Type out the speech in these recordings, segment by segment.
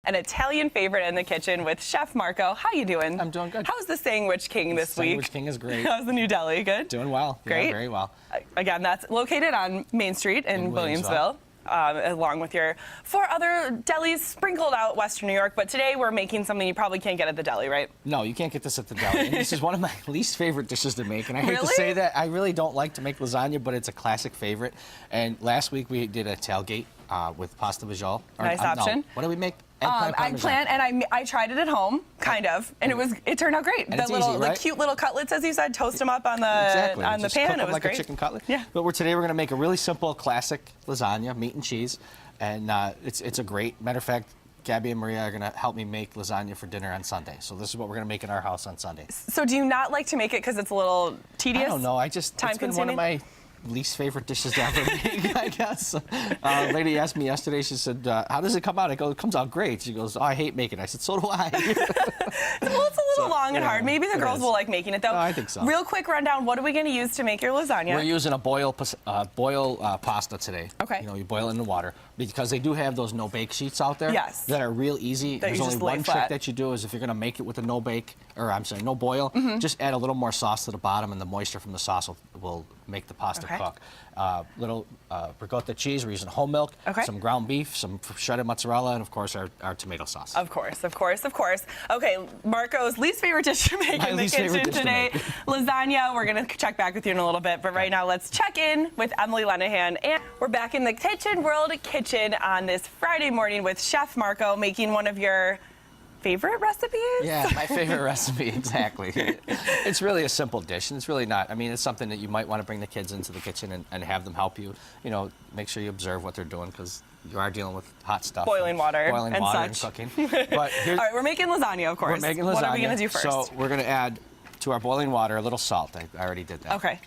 an Italian favorite in the kitchen with Chef Marco. How you doing? I'm doing good. How's the Sandwich King this week? Sandwich King is great. How's the new deli? Good? Doing well. Great? Yeah, very well. Again, that's located on Main Street in Williamsville. Along with your 4 other delis sprinkled out Western New York. But today we're making something you probably can't get at the deli, right? No, you can't get this at the deli. And this is one of my least favorite dishes to make. And I hate to say that. I really don't like to make lasagna, but it's a classic favorite. And last week we did a tailgate with pasta vajol. Nice option. No, what did we make? Eggplant, and I tried it at home, kind of, and it turned out great. And it's easy, right? The cute little cutlets, as you said, toast them up on the Just pan. cook them It was like great. a chicken cutlet. Yeah. But today we're going to make a really simple, classic lasagna, meat and cheese, and it's a great. Matter of fact, Gabby and Maria are going to help me make lasagna for dinner on Sunday. So this is what we're going to make in our house on Sunday. So do you not like to make it because it's a little tedious? I don't know. It's been one of my least favorite dishes to ever make, I guess. A lady asked me yesterday, she said, how does it come out? I go, it comes out great. She goes, oh, I hate making it. I said, so do I. Well, it's a little long and hard. Maybe the girls will like making it, though. No, I think so. Real quick rundown, what are we going to use to make your lasagna? We're using a boil pasta today. Okay. You know, you boil it in the water. Because they do have those no-bake sheets out there. Yes. That are real easy. That There's you only just lay one flat. trick that you do is if you're going to make it with a no boil, just add a little more sauce to the bottom, and the moisture from the sauce will make the pasta cook. Little ricotta cheese. We're using whole milk, some ground beef, some shredded mozzarella, and of course our tomato sauce. Of course, of course, of course. Okay, Marco's least favorite dish to make in the kitchen today, lasagna. We're gonna check back with you in a little bit, but right now let's check in with Emily Lenahan, and we're back in the Kitchen World Kitchen on this Friday morning with Chef Marco making one of your favorite recipes? Yeah, my favorite recipe, exactly. It's really a simple dish, and it's really not. I mean, it's something that you might want to bring the kids into the kitchen and have them help you. You know, make sure you observe what they're doing because you are dealing with hot stuff. Boiling water and such. cooking. But all right, we're making lasagna, of course. We're making lasagna. What are we going to do first? So we're going to add to our boiling water a little salt. I already did that. Okay.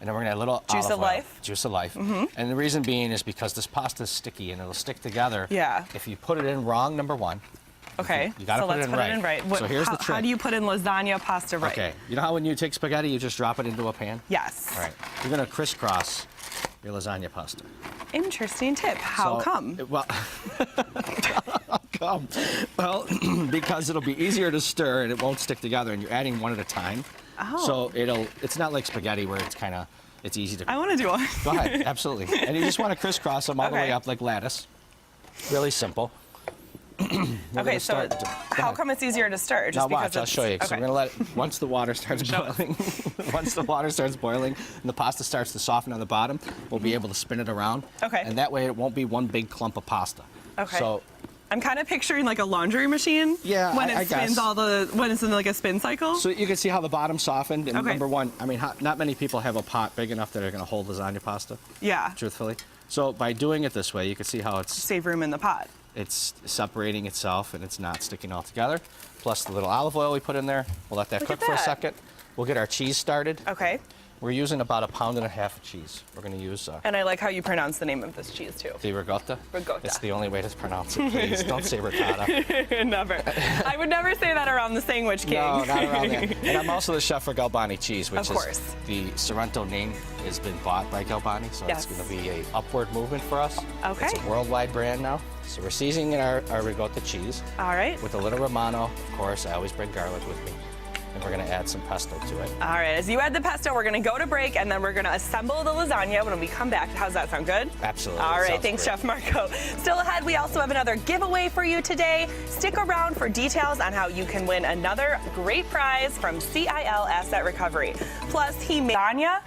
And then we're going to add a little Juice olive of oil. life. Juice of life. And the reason being is because this pasta is sticky and it'll stick together. Yeah. If you put it in wrong, number one. Okay. You got to put it in right. What, so here's the trick. How do you put in lasagna pasta right? Okay. You know how when you take spaghetti, you just drop it into a pan? Yes. All right. You're going to crisscross your lasagna pasta. Interesting tip. How come? Well, how come? Well, because it'll be easier to stir and it won't stick together, and you're adding one at a time. Oh. So it's not like spaghetti where it's easy to. I want to do one. Go ahead, absolutely. And you just want to crisscross them all the way up like lattice. Really simple. Okay, so how come it's easier to stir? Just now watch, I'll show you. Okay. So we're gonna let it, once the water starts boiling, once the water starts boiling and the pasta starts to soften on the bottom, we'll be able to spin it around. Okay. And that way it won't be one big clump of pasta. Okay. So I'm kind of picturing like a laundry machine. Yeah, when it I spins guess. when it's in like a spin cycle. So you can see how the bottom softened. And Okay. number one, I mean, not many people have a pot big enough that are going to hold lasagna pasta. Yeah. Truthfully. So by doing it this way, you can see how Save room in the pot. it's separating itself and it's not sticking all together. Plus the little olive oil we put in there. We'll let that Look cook at for a that. second. We'll get our cheese started. Okay. We're using about 1.5 pounds of cheese. We're going to use And I like how you pronounce the name of this cheese too. the ricotta. Ricotta. It's the only way to pronounce it, please. Don't say ricotta. Never. I would never say that around the Sandwich King. No, not around that. And I'm also the chef for Galbani cheese, which Of course. is the Sorrento name has been bought by Galbani, so Yes. it's going to be a upward movement for us. Okay. It's a worldwide brand now. So we're seasoning our ricotta cheese All right. with a little Romano. Of course, I always bring garlic with me. And we're going to add some pesto to it. All right. As you add the pesto, we're going to go to break, and then we're going to assemble the lasagna when we come back. How's that sound good? Absolutely. All right. Sounds Thanks, great. Chef Marco. Still ahead, we also have another giveaway for you today. Stick around for details on how you can win another great prize from CIL Asset Recovery. Plus, he made lasagna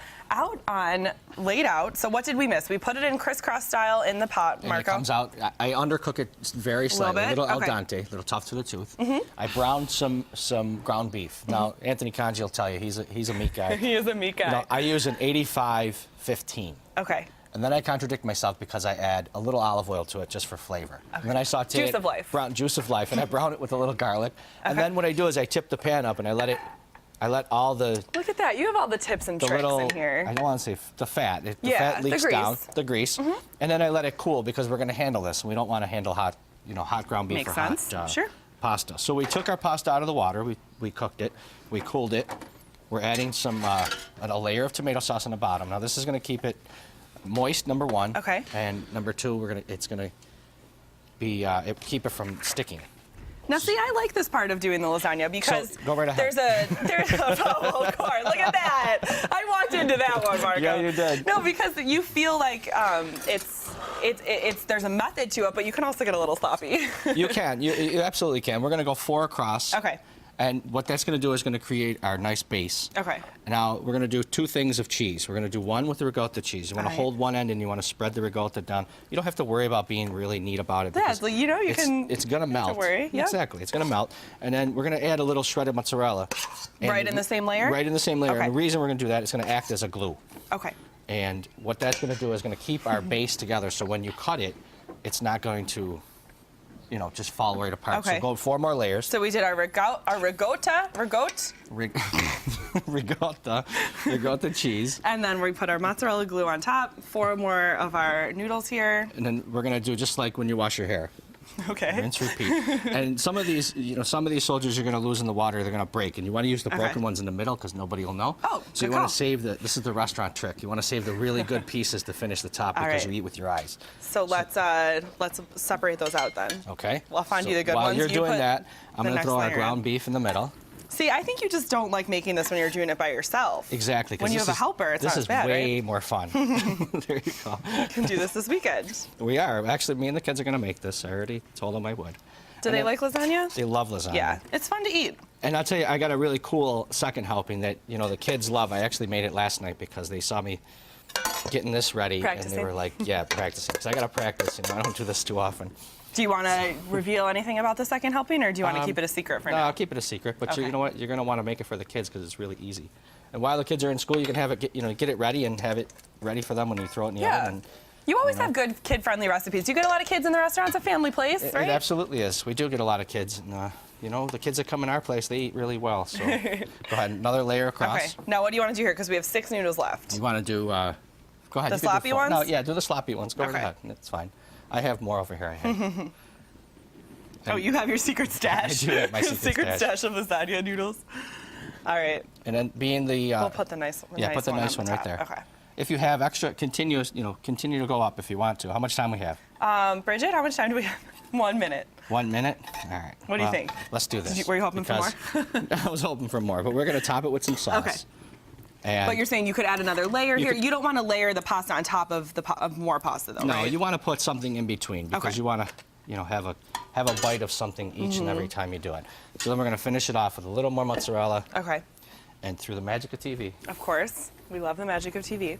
laid out. So what did we miss? We put it in crisscross style in the pot, And Marco. it comes out, I undercook it very slightly, a bit? little al Okay. dente, a little tough to the tooth. I browned some ground beef. Now, Anthony Conji will tell you, he's a meat guy. He is a meat guy. No, I use an 85-15. Okay. And then I contradict myself because I add a little olive oil to it just for flavor. And then I saute Juice it. of life. Juice of life. And I brown it with a little garlic. And then what I do is I tip the pan up and I let all the Look at that. You have all the tips and tricks little, in here. I don't want to say the fat. The Yeah, fat the leaks grease. down, the grease. And then I let it cool because we're going to handle this. And we don't want to handle hot ground beef Makes or sense. hot Sure. pasta. So we took our pasta out of the water. We cooked it. We cooled it. We're adding some a layer of tomato sauce on the bottom. Now this is going to keep it moist, number one. Okay. And number two, it's going to be keep it from sticking. Now, see, I like this part of doing the lasagna because go right ahead. there's a oh, of course. Look at that. I walked into that one, Marco. Yeah, you did. No, because you feel like there's a method to it, but you can also get a little sloppy. You can. You absolutely can. We're going to go 4 across. Okay. And what that's going to do is going to create our nice base. Okay. Now, we're going to do 2 things of cheese. We're going to do one with the ricotta cheese. You want to hold one end and you want to spread the ricotta down. You don't have to worry about being really neat about it. Yeah, so you know it's going to melt. Don't worry. Yep. Exactly. It's going to melt. And then we're going to add a little shredded mozzarella. Right in the same layer? Right in the same layer. Okay. And the reason we're going to do that is going to act as a glue. Okay. And what that's going to do is going to keep our base together so when you cut it, it's not going to, just fall right apart. Okay. So go 4 more layers. So we did our ricotta cheese. and then we put our mozzarella glue on top, 4 more of our noodles here. And then we're going to do just like when you wash your hair. Okay. Rinse, repeat. And some of these soldiers you're going to lose in the water. They're going to break. And you want to use the broken ones in the middle because nobody will know. Oh, so you want to save this is the restaurant trick. You want to save the really good pieces to finish the top because you eat with your eyes. So let's separate those out then. Okay. Well, I'll find you the good while ones. While you're doing that, I'm going to throw our ground beef in the middle. See, I think you just don't like making this when you're doing it by yourself. Exactly. When you have a helper, it's not as bad, This is way right? more fun. There you go. You can do this weekend. We are. Actually, me and the kids are going to make this. I already told them I would. Do they like lasagna? They love lasagna. Yeah, it's fun to eat. And I'll tell you, I got a really cool second helping that, the kids love. I actually made it last night because they saw me getting this ready. Practicing. And they were like, yeah, practicing. Because I got to practice. I don't do this too often. Do you want to reveal anything about the second helping, or do you want to keep it a secret for now? No, I'll keep it a secret. But you know what? You're going to want to make it for the kids because it's really easy. And while the kids are in school, you can have it, get it ready and have it ready for them when you throw it in the oven. And, you always have good kid-friendly recipes. Do you get a lot of kids in the restaurant? It's a family place, right? It absolutely is. We do get a lot of kids. And, the kids that come in our place, they eat really well. So go ahead, another layer across. Okay. Now, what do you want to do here? Because we have 6 noodles left. You want to do, go ahead. The sloppy ones? No, yeah, do the sloppy ones. Go right Okay. ahead. That's fine. I have more over here. I have. Oh, you have your secret stash. I do have my secret stash of lasagna noodles. All right. And then being the... we'll put the nice one. Yeah, put the nice one right there. Okay. If you have extra, continue to go up if you want to. How much time we have? Bridget, how much time do we have? 1 minute. 1 minute? All right. What do you think? Let's do this. Were you hoping for more? I was hoping for more, but we're going to top it with some sauce. Okay. But you're saying you could add another layer here. You don't want to layer the pasta on top of more pasta, though, no, right? you want to put something in between because you want to, have a bite of something each and every time you do it. So then we're going to finish it off with a little more mozzarella. Okay. And through the magic of TV. Of course. We love the magic of TV.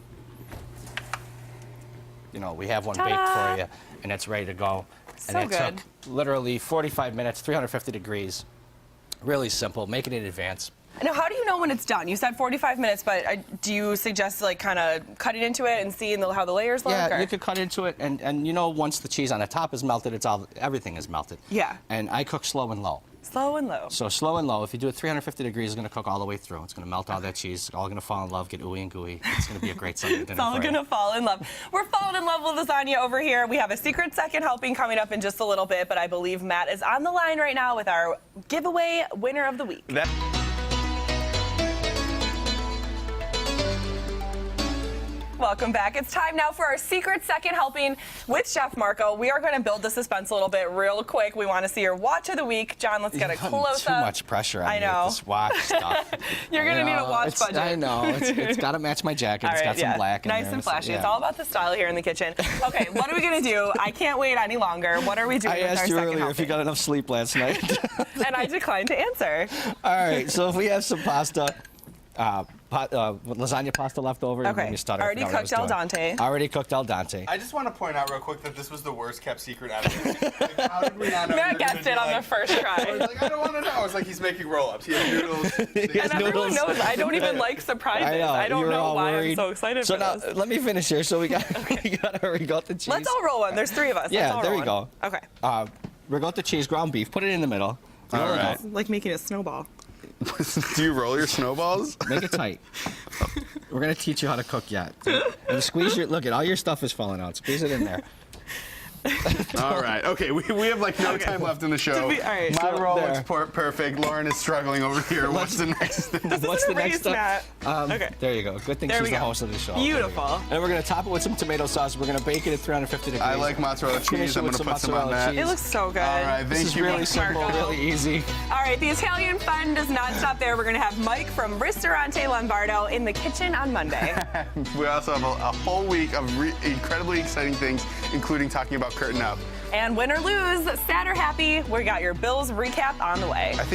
We have one baked for you, and it's ready to go. So and it good. took literally 45 minutes, 350 degrees. Really simple. Make it in advance. Now, how do you know when it's done? You said 45 minutes, but do you suggest kind of cutting into it and seeing how the layers look? Yeah, you could cut into it, and once the cheese on the top is melted, everything is melted. Yeah. And I cook slow and low. Slow and low. So slow and low. If you do it 350 degrees, it's going to cook all the way through. It's going to melt all that cheese. It's all going to fall in love, get ooey and gooey. It's going to be a great Sunday dinner. It's all going to fall in love. We're falling in love with lasagna over here. We have a secret second helping coming up in just a little bit, but I believe Matt is on the line right now with our giveaway winner of the week. Welcome back. It's time now for our secret second helping with Chef Marco. We are going to build the suspense a little bit real quick. We want to see your watch of the week. John, let's get a close-up. Too much pressure on me with this watch stuff. You're going to need a watch budget. I know. It's got to match my jacket. It's got some black in there. Nice and flashy. It's all about the style here in the kitchen. Okay, what are we going to do? I can't wait any longer. What are we doing with our second helping? I asked you earlier if you got enough sleep last night. And I declined to answer. All right, so if we have some pasta, lasagna pasta left over. Okay. Already cooked al dente. Already cooked al dente. I just want to point out real quick that this was the worst kept secret ever. How did we not know? Matt guessed it on the first try. I was like, I don't want to know. I was like, he's making roll-ups. He has noodles. And everyone knows I don't even like surprises. I don't know why I'm so excited for this. So now, let me finish here. So we got our ricotta cheese. Let's all roll one. There's 3 of us. Yeah, there you go. Okay. Ricotta cheese, ground beef. Put it in the middle. All right. It's like making a snowball. Do you roll your snowballs? Make it tight. We're going to teach you how to cook yet. And squeeze look at all your stuff is falling out. Squeeze it in there. All right. Okay, we have like no time left in the show. All right. My So, roll there. looks perfect. Lauren is struggling over here. What's the next thing? What's the next step? Matt. Okay. There you go. Good thing There she's we the go. host of the show. Beautiful. And we're gonna top it with some tomato sauce. We're gonna bake it at 350 degrees. I like mozzarella Finish cheese. it I'm with gonna some put some on mozzarella that. cheese. It looks so good. All right, This thank is you. really Thanks, simple, Marco. really easy. All right, the Italian fun does not stop there. We're going to have Mike from Ristorante Lombardo in the kitchen on Monday. We also have a whole week of incredibly exciting things, including talking about Curtain Up. And win or lose, sad or happy, we got your Bills recap on the way. I think